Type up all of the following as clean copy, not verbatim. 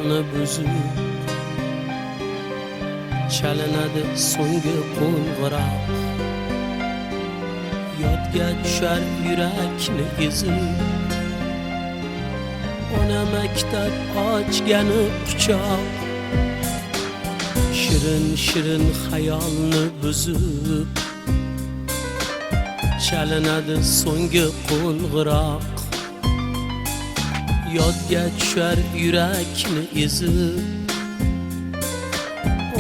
xayolni buzib chalinadi so'nggi qo'ng'iroq. Yodga tushar yurakni ezib ona maktab ochgani quchoq. Shirin shirin xayolni buzib chalinadi so'nggi qo'ng'iroq. Yodga tushar yurakni ezib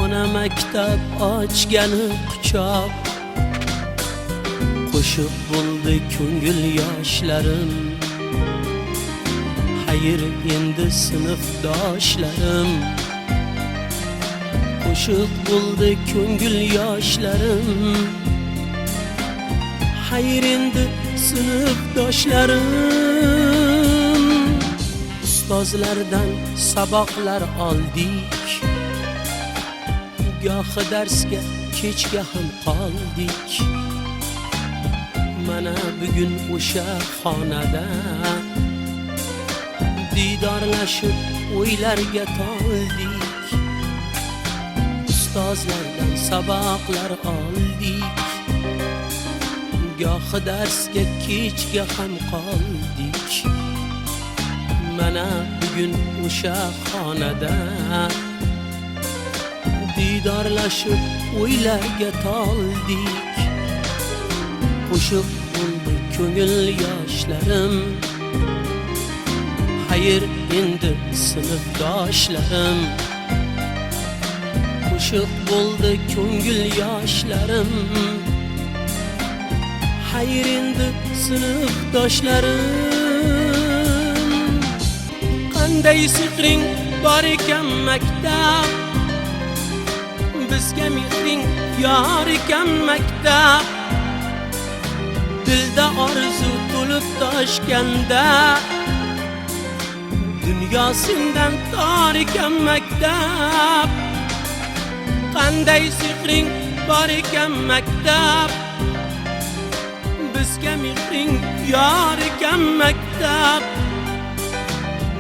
ona maktab ochgani quchoq. Qo'shiq bo'ldi ko'ngil yoshlarim, xayr endi sinfdoshlarim. Qo'shiq bo'ldi ko'ngil yoshlarim, xayr endi sinfdoshlarim. Ustozlardan saboqlar oldik, gohi darsga kechga ham qoldik. Mana bugun o'sha xonada didorlashib o'ylarga toldik. Ustozlardan saboqlar oldik, gohi darsga kechga ham qoldik. Mana bugun o'sha xonada didorlashib o'ylarga toldik. Qo'shiq bo'ldi ko'ngil yoshlarim, xayr endi sinfdoshlarim. Qo'shiq bo'ldi ko'ngil yoshlarim, xayr endi sinfdoshlarim. Qanday sehring bor ekan maktab, bizga mehring yor ekan maktab. Dilda orzu to'lib toshganda, dunyo sendan tor ekan maktab. Qanday sehring bor ekan maktab, bizga mehring yor ekan maktab.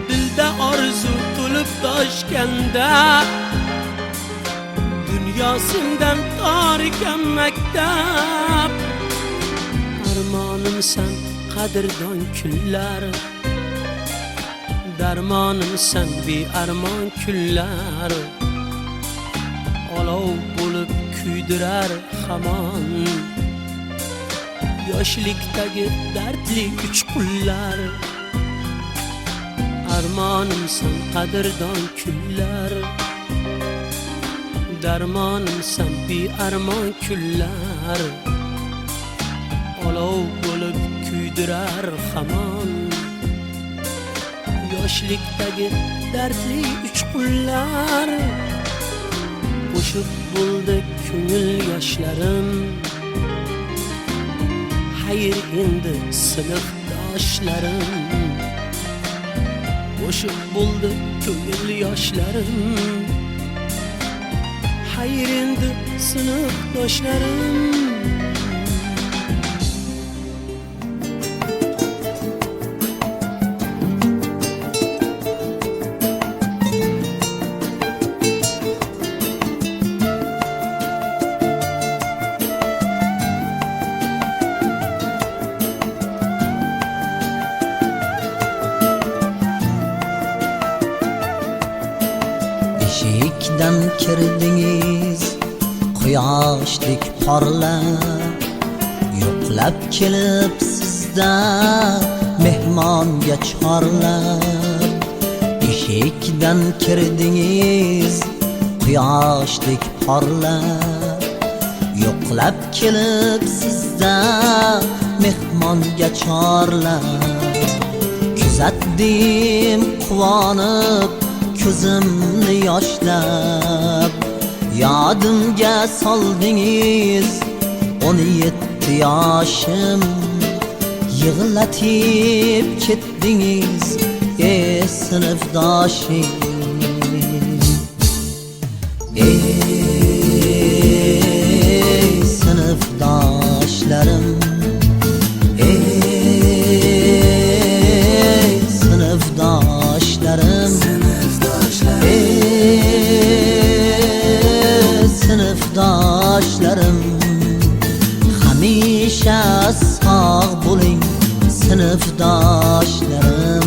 Dilda orzu to'lib toshganda, dunyo sendan tor ekan maktab. Armonimsan qadrdon kunlar, darmonimsan bearmon kunlar. Olov bo'lib kuydirar hamon yoshlikdagi dardli uchqunlar. Armonimsan qadrdon kunlar, darmonimsan bearmon kunlar. Olov bo'lib kuydirar hamon yoshlikdagi dardli uchqunlar. Qo'shiq bo'ldi ko'ngil yoshlarim, xayr endi sinfdoshlarim. Qo'shiq bo'ldi ko'ngil yoshlarim, xayr endi sinfdoshlarim. Eshikdan kirdingiz quyoshdek porlab, yo'qlab kelib sizda mehmonga chorlab. Eshikdan kirdingiz quyoshdek porlab, yo'qlab kelib sizda mehmonga chorlab. Kuzatdim quvonib ko'zimni yoshlab, yodimga soldingiz 17 yoshim. Yig'latib ketdingiz ey sinfdoshim. Ey sinfdoshlarim, ey sinfdoshlarim. sınıfdaşlarım.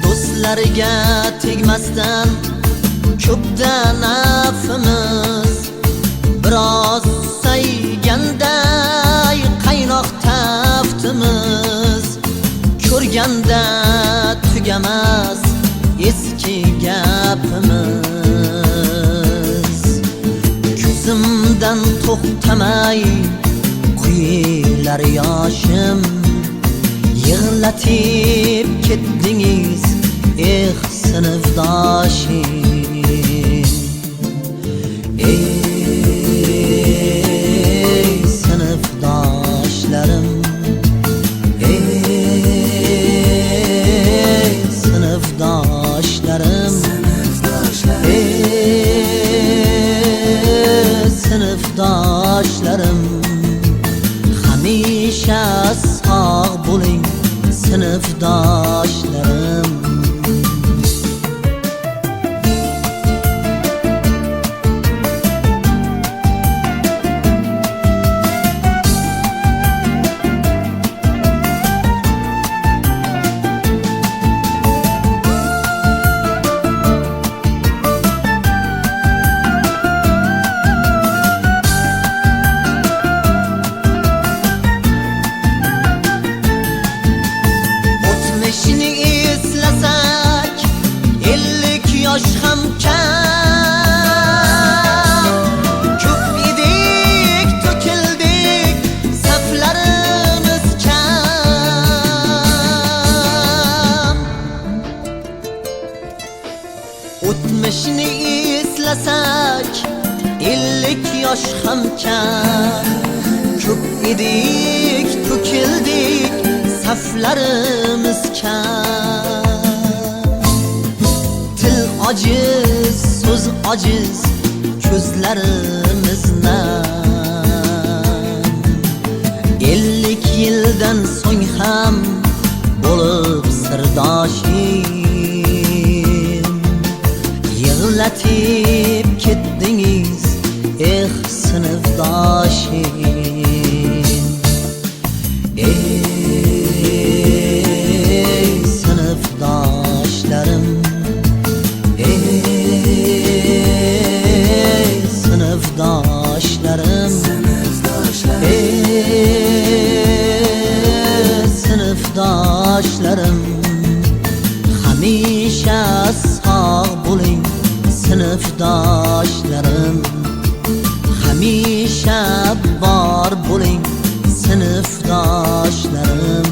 Do'stlarga tegmasdan ko'pdan afimiz, biroz sayganday qaynoq taftimiz, ko'rganda tugamas eski gapimiz. Ko'zimdan to'xtamay quyilar yoshim, yig'latib ketdingiz sınıfdaşım. Ey sınıfdaşlarım, ey sınıfdaşlarım, ey sınıfdaşlarım. Hamisha sağ bo'ling sınıfdaşlarım. O'tmishni eslasak 50 yosh ham kam. Ko'p edik, to'kildik, saflarimiz kam. O'tmishni eslasak 50 yosh ham kam. Ko'p edik, to'kildik, saflarimiz kam. Til ojiz, so'z ojiz, ko'zlarimiz nam. 50 yildan so'ng ham bo'lib sirdoshim, yig'latib ketdingiz sınıfdaşım. Ey sınıfdaşlarım, ey sınıfdaşlarım, ey sınıfdaşlarım. Hamisha sağ bo'ling sınıfdaşlarım. Hamisha bor bo'ling sınıfdaşlarım.